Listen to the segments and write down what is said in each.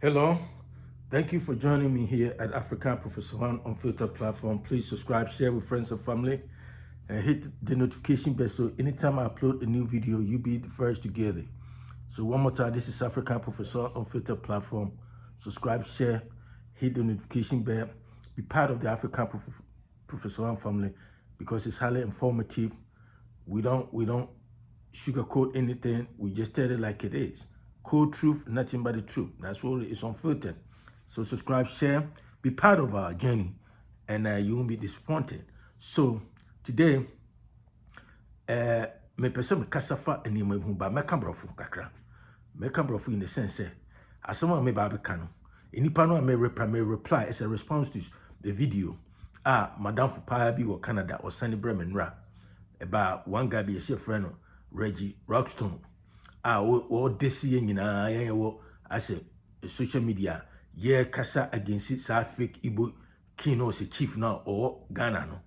Hello, thank you for joining me here at African Professor One Unfiltered platform. Please subscribe, share with friends and family, and hit the notification bell so anytime I upload a new video, you'll be the first to get it. So one more time, this is African Professor Unfiltered platform. Subscribe, share, hit the notification bell, be part of the African Professor One family because it's highly informative. We don't sugarcoat anything. We just tell it like it is. Cold truth, nothing but the truth. That's what it's unfiltered. So subscribe, share, be part of our journey, and you won't be disappointed. So today, me person me kasafa eni me humba me kambrofo kakra. Me kambrofo in the sense, as someone me ba be kano. Enipa no me reply as a response to the video. Madam Fupaya bi wo Canada or Sunny Bremen ra. About one guy be a friend Reggie Rockstone. Or this year, I say social media, kasa against it, fake Igbo kino se chief now or Ghana no.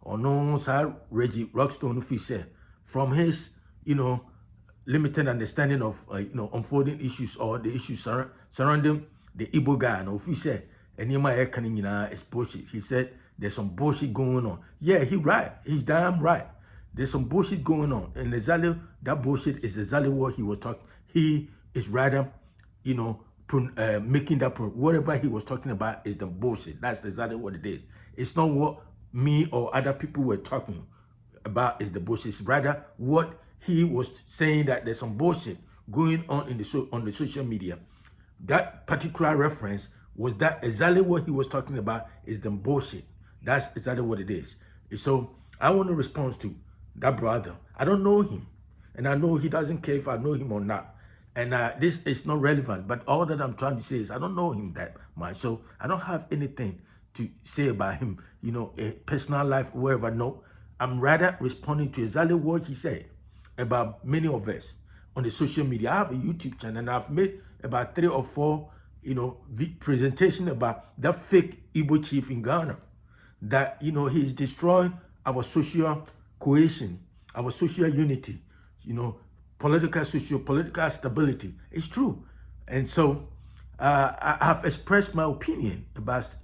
Or no, sir, Reggie Rockstone, if he say, from his, limited understanding of, unfolding issues or the issues surrounding the Igbo guy, no, if he say, and my air canning is bullshit. He said, there's some bullshit going on. Yeah, he right. He's damn right. There's some bullshit going on. And exactly that bullshit is exactly what he was talking. He is rather, making that point. Whatever he was talking about is the bullshit. That's exactly what it is. It's not what me or other people were talking about is the bullshit. It's rather what he was saying that there's some bullshit going on in on the social media. That particular reference was that exactly what he was talking about is the bullshit. That's exactly what it is. So I want to respond to that brother. I don't know him, and I know he doesn't care if I know him or not. And this is not relevant, but all that I'm trying to say is I don't know him that much, so I don't have anything to say about him, a personal life, wherever. No, I'm rather responding to exactly what he said about many of us on the social media. I have a YouTube channel, and I've made about 3 or 4, presentation about that fake Igbo chief in Ghana, that, he's destroying our social cohesion, our social unity, political stability. It's true. And so I have expressed my opinion about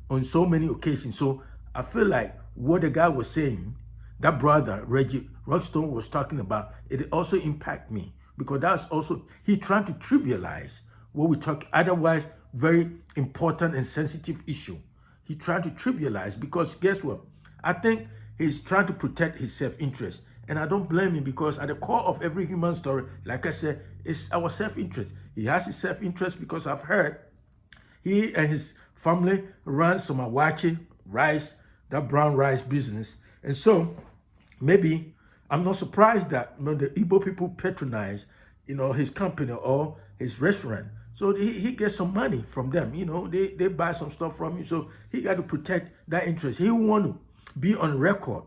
on so many occasions. So I feel like what the guy was saying, that brother Reggie Rockstone was talking about, it also impact me because that's also he trying to trivialize what we talk otherwise very important and sensitive issue. He trying to trivialize because guess what? I think he's trying to protect his self-interest. And I don't blame him because at the core of every human story, like I said, it's our self-interest. He has his self-interest because I've heard he and his family run some awache rice, that brown rice business. And so maybe I'm not surprised that the Igbo people patronize, his company or his restaurant. So he gets some money from them. They buy some stuff from him. So he got to protect that interest. He want to be on record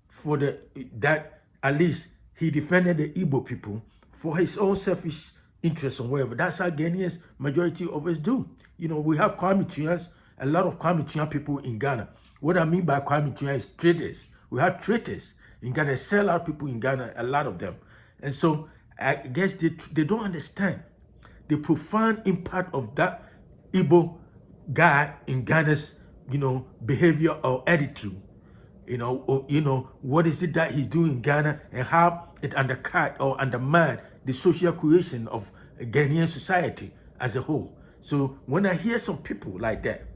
for that at least he defended the Igbo people for his own selfish interests or whatever. That's how Ghanaians, majority of us do. We have Kwame Tuans, a lot of Kwame Tuan people in Ghana. What I mean by Kwame Tuan is traders. We have traders in Ghana, sell out people in Ghana, a lot of them. And so I guess they don't understand the profound impact of that Igbo guy in Ghana's, behavior or attitude. What is it that he's doing in Ghana and how it undercut or undermine the social cohesion of Ghanaian society as a whole. So when I hear some people like that,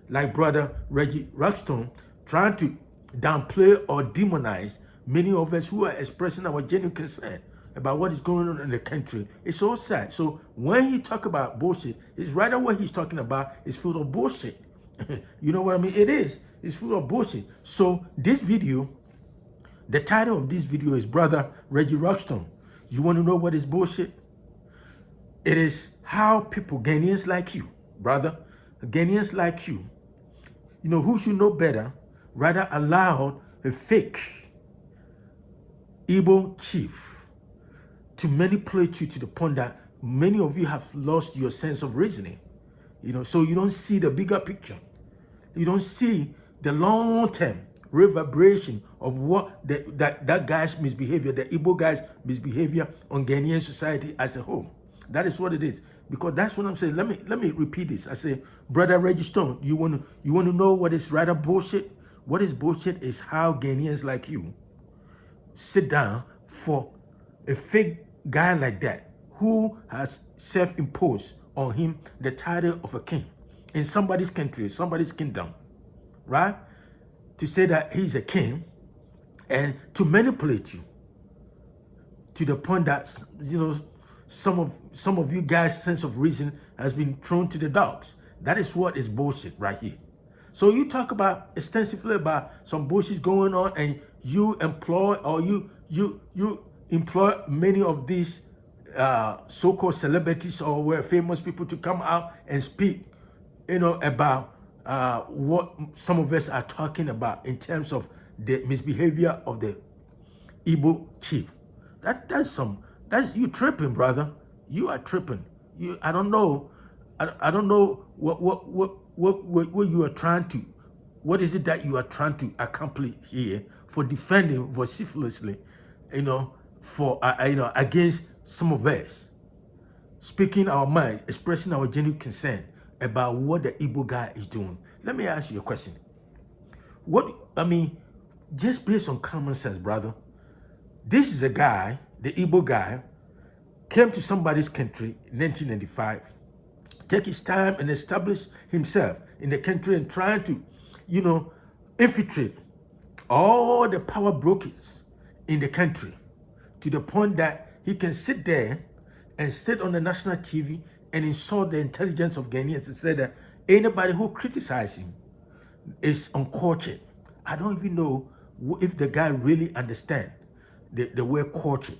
like brother Reggie Rockstone, trying to downplay or demonize many of us who are expressing our genuine concern about what is going on in the country, it's so sad. So when he talk about bullshit, it's rather what he's talking about is full of bullshit. You know what I mean? It is. It's full of bullshit. So this video, the title of this video is Brother Reggie Rockstone. You want to know what is bullshit? It is how people, Ghanaians like you, brother, Ghanaians like you, who should know better, rather allowed a fake Igbo chief to manipulate you to the point that many of you have lost your sense of reasoning. So you don't see the bigger picture. You don't see the long-term reverberation of what that guy's misbehavior, the Igbo guy's misbehavior on Ghanaian society as a whole. That is what it is. Because that's what I'm saying. Let me repeat this. I say, Brother Reggie Stone, you want to know what is rather bullshit? What is bullshit is how Ghanaians like you sit down for a fake guy like that who has self-imposed on him the title of a king in somebody's country, somebody's kingdom, right? To say that he's a king and to manipulate you to the point that, some of you guys' sense of reason has been thrown to the dogs. That is what is bullshit right here. So you talk about extensively about some bullshit going on, and you employ or you employ many of these so-called celebrities or famous people to come out and speak, about what some of us are talking about in terms of the misbehavior of the Igbo chief. That's you tripping, brother. You are tripping. I don't know. I don't know what you are trying to. What is it that you are trying to accomplish here for defending vociferously, for against some of us, speaking our mind, expressing our genuine concern about what the Igbo guy is doing. Let me ask you a question. Just based on common sense, brother. This is a guy, the Igbo guy, came to somebody's country in 1995, take his time and establish himself in the country and trying to, infiltrate all the power brokers in the country to the point that he can sit there and sit on the national TV and insult the intelligence of Ghanaians and say that anybody who criticizes him is uncultured. I don't even know if the guy really understands the word culture.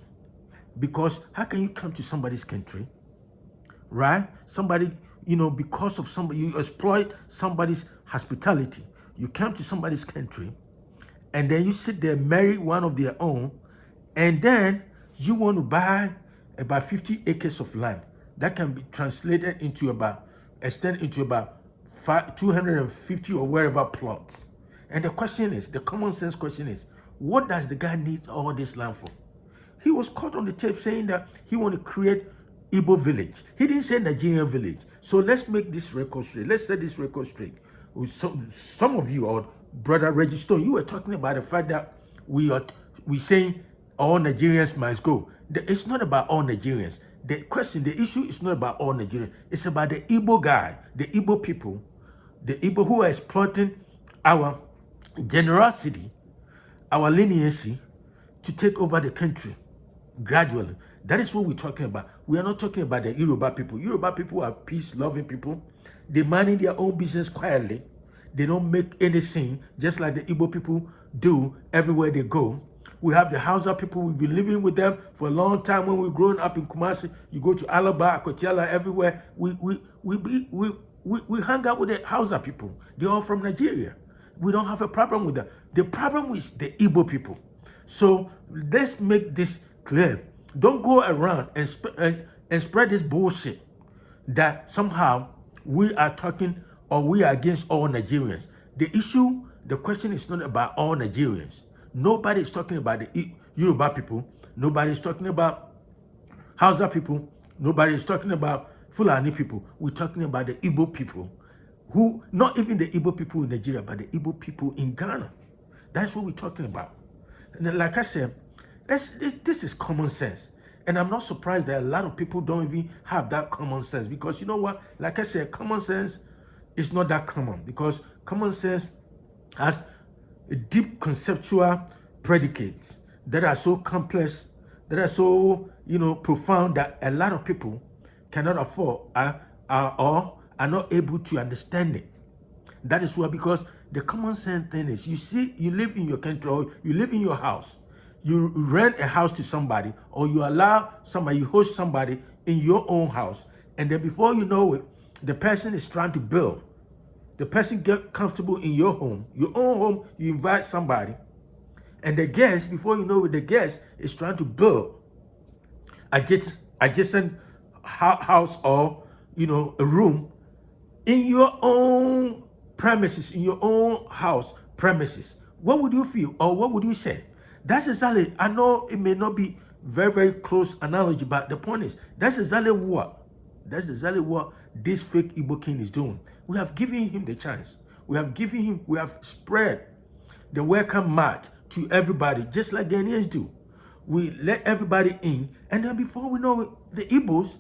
Because how can you come to somebody's country, right? Somebody, because of somebody, you exploit somebody's hospitality. You come to somebody's country, and then you sit there, marry one of their own, and then you want to buy about 50 acres of land that can be translated into extend into about 250 or wherever plots. And the common sense question is, what does the guy need all this land for? He was caught on the tape saying that he want to create Igbo village. He didn't say Nigerian village. So let's make this record straight. Let's set this record straight. Some of you, or Brother Reggie Stone, you were talking about the fact that we saying all Nigerians must go. It's not about all Nigerians. The issue is not about all Nigerians. It's about the Igbo guy, the Igbo people, the Igbo who are exploiting our generosity, our leniency to take over the country gradually. That is what we're talking about. We are not talking about the Yoruba people. Yoruba people are peace-loving people. They mind their own business quietly. They don't make any scene, just like the Igbo people do everywhere they go. We have the Hausa people. We've been living with them for a long time. When we're growing up in Kumasi, you go to Alaba, Akotiala, everywhere. We hang out with the Hausa people. They're all from Nigeria. We don't have a problem with that. The problem is the Igbo people. So let's make this clear. Don't go around and spread this bullshit that somehow we are talking or we are against all Nigerians. The question is not about all Nigerians. Nobody is talking about the Yoruba people. Nobody is talking about Hausa people. Nobody is talking about Fulani people. We're talking about the Igbo people, who, not even the Igbo people in Nigeria, but the Igbo people in Ghana. That's what we're talking about. And like I said, this is common sense. And I'm not surprised that a lot of people don't even have that common sense, because you know what? Like I said, common sense is not that common, because common sense has a deep conceptual predicates that are so complex, that are so, profound, that a lot of people cannot afford or are not able to understand it. That is why, because the common sense thing is, you live in your country, or you live in your house, you rent a house to somebody, or you allow somebody, you host somebody in your own house, and then before you know it, the person is trying to build. The person get comfortable in your home, your own home, you invite somebody, and the guest, before you know it, the guest is trying to build adjacent house or, a room in your own premises, in your own house premises. What would you feel, or what would you say? That's exactly, I know it may not be very, very close analogy, but the point is, that's exactly what That's exactly what this fake Igbo king is doing. We have given him the chance. We have spread the welcome mat to everybody, just like Ghanaians do. We let everybody in, and then before we know it, the Igbos,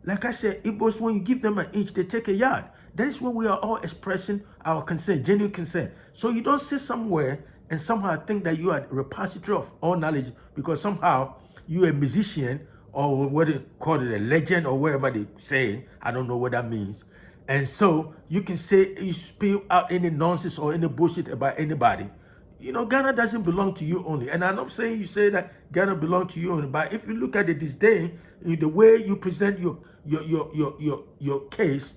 like I said, Igbos, when you give them an inch, they take a yard. That is when we are all expressing our concern, genuine concern. So you don't sit somewhere and somehow think that you are a repository of all knowledge because somehow you're a musician or what they call it, a legend or whatever they say. I don't know what that means. And so you can say, you spill out any nonsense or any bullshit about anybody. You know, Ghana doesn't belong to you only. And I'm not saying you say that Ghana belongs to you only, but if you look at it this day, the way you present your case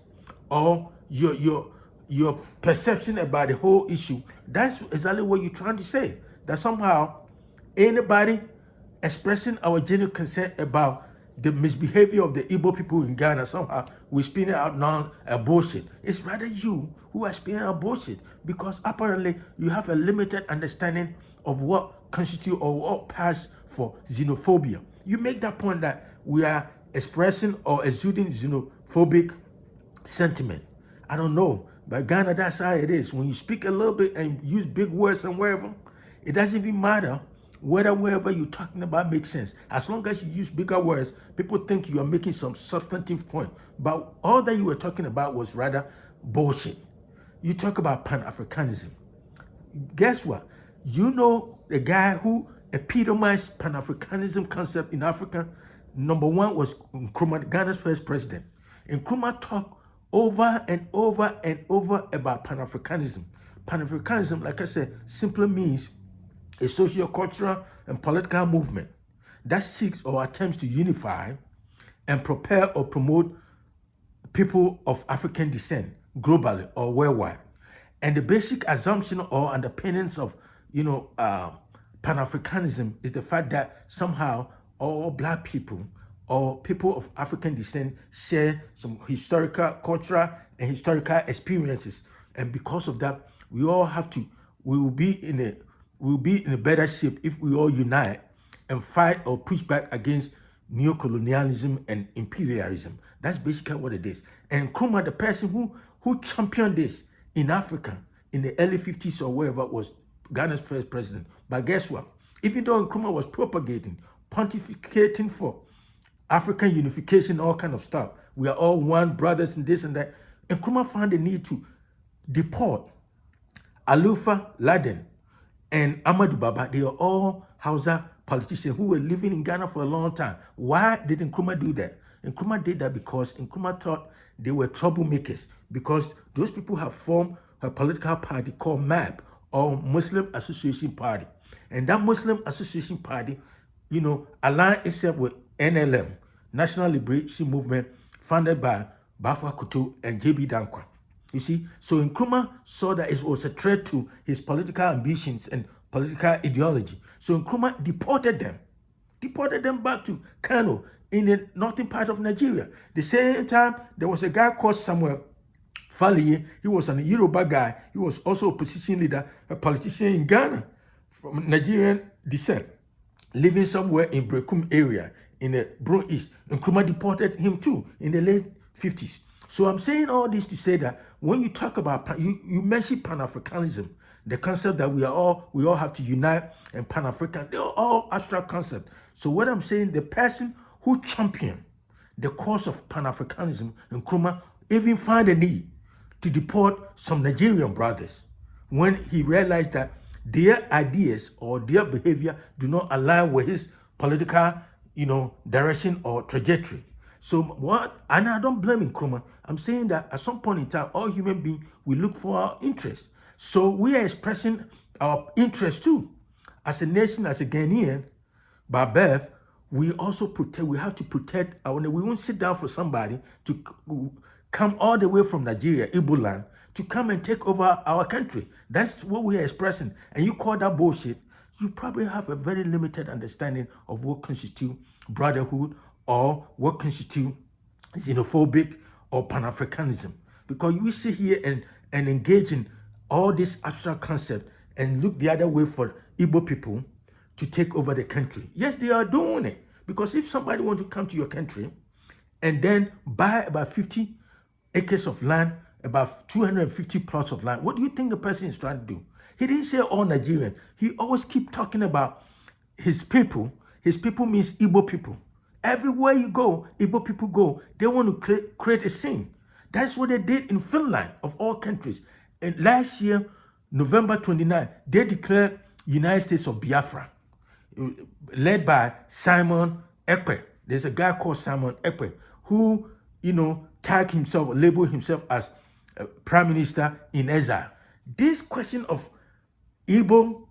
or your perception about the whole issue, that's exactly what you're trying to say. That somehow anybody expressing our genuine concern about the misbehavior of the Igbo people in Ghana, somehow we're spinning out bullshit. It's rather you who are spinning out bullshit because apparently you have a limited understanding of what constitutes or what pass for xenophobia. You make that point that we are expressing or exuding xenophobic sentiment. I don't know, but Ghana, that's how it is. When you speak a little bit and use big words and wherever, it doesn't even matter whether wherever you're talking about makes sense. As long as you use bigger words, people think you are making some substantive point. But all that you were talking about was rather bullshit. You talk about Pan-Africanism. Guess what? You know the guy who epitomized Pan-Africanism concept in Africa? Number one was Nkrumah, Ghana's first president. Nkrumah talked over and over and over about Pan-Africanism. Pan-Africanism, like I said, simply means a socio-cultural and political movement that seeks or attempts to unify and prepare or promote people of African descent globally or worldwide. And the basic assumption or underpinnings of, Pan-Africanism is the fact that somehow all Black people or people of African descent share some historical, cultural, and historical experiences. And because of that, we will be in a better shape if we all unite and fight or push back against neocolonialism and imperialism. That's basically what it is. And Nkrumah, the person who championed this in Africa in the early 50s or wherever, was Ghana's first president. But guess what? Even though Nkrumah was propagating, pontificating for African unification, all kind of stuff, we are all one, brothers and this and that, Nkrumah found the need to deport Alufa Laden and Amadou Baba. They are all Hausa politicians who were living in Ghana for a long time. Why did Nkrumah do that? Nkrumah did that because Nkrumah thought they were troublemakers, because those people have formed a political party called MAP, or Muslim Association Party. And that Muslim Association Party, aligned itself with NLM, National Liberation Movement, founded by Bafwa Kutu and JB Dankwa. You see, so Nkrumah saw that it was a threat to his political ambitions and political ideology. So Nkrumah deported them back to Kano in the northern part of Nigeria. The same time, there was a guy called Samuel Faliye. He was a Yoruba guy. He was also a opposition leader, a politician in Ghana from Nigerian descent, living somewhere in Brekum area in the Bron East. Nkrumah deported him too in the late 50s. So I'm saying all this to say that when you talk about, you mention Pan-Africanism, the concept that we all have to unite and Pan-African, they're all abstract concepts. So what I'm saying, the person who championed the cause of Pan-Africanism, Nkrumah, even found a need to deport some Nigerian brothers when he realized that their ideas or their behavior do not align with his political, direction or trajectory. So what? And I don't blame Nkrumah. I'm saying that at some point in time, all human beings will look for our interests. So we are expressing our interest too. As a nation, as a Ghanaian, by birth, we have to protect our, we won't sit down for somebody to come all the way from Nigeria, Igbo land, to come and take over our country. That's what we are expressing. And you call that bullshit, you probably have a very limited understanding of what constitutes brotherhood or what constitutes xenophobic or Pan-Africanism. Because we sit here and engage in all this abstract concept and look the other way for Igbo people to take over the country. Yes, they are doing it. Because if somebody wants to come to your country and then buy about 50 acres of land, about 250 plots of land. What do you think the person is trying to do? He didn't say all Nigerians. He always keep talking about his people. His people means Igbo people. Everywhere you go, Igbo people go, they want to create a scene. That's what they did in Finland, of all countries. And last year, November 29, they declared United States of Biafra, led by Simon Ekpe. There's a guy called Simon Ekpe who, tagged himself, labeled himself as Prime Minister in exile. This question of Igbo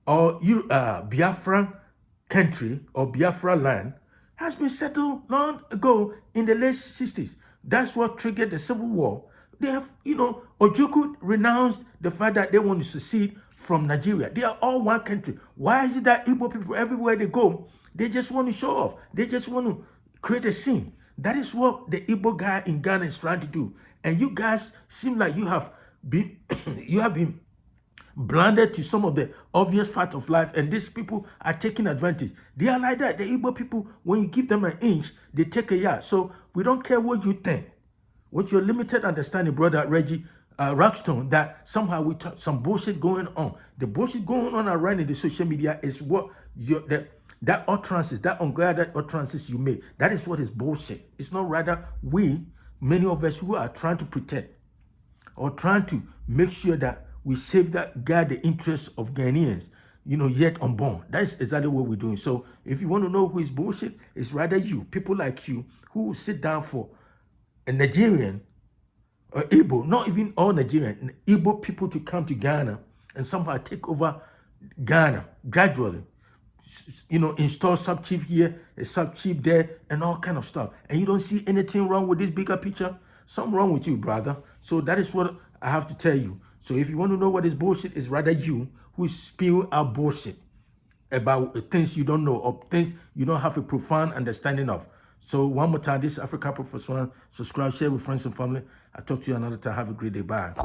or Biafra country or Biafra land has been settled long ago in the late 60s. That's what triggered the Civil War. They have, Ojukwu renounced the fact that they want to secede from Nigeria. They are all one country. Why is it that Igbo people, everywhere they go, they just want to show off? They just want to create a scene. That is what the Igbo guy in Ghana is trying to do. And you guys seem like you have been, blinded to some of the obvious fact of life, and these people are taking advantage. They are like that. The Igbo people, when you give them an inch, they take a yard. So we don't care what you think. What your limited understanding, brother Reggie Rockstone, that somehow we talk some bullshit going on. The bullshit going on around in the social media is what that utterances, that unguarded utterances you make. That is what is bullshit. It's not rather many of us who are trying to pretend or trying to make sure that we safeguard the interests of Ghanaians, yet unborn. That is exactly what we're doing. So if you want to know who is bullshit, it's rather you, people like you, who will sit down for a Nigerian or Igbo, not even all Nigerian, Igbo people to come to Ghana and somehow take over Ghana gradually. Install sub-chief here, a sub-chief there, and all kind of stuff. And you don't see anything wrong with this bigger picture? Something wrong with you, brother. So that is what I have to tell you. So if you want to know what is bullshit, it's rather you who spew out bullshit about things you don't know or things you don't have a profound understanding of. So one more time, this is African Professor. Subscribe, share with friends and family. I'll talk to you another time. Have a great day. Bye.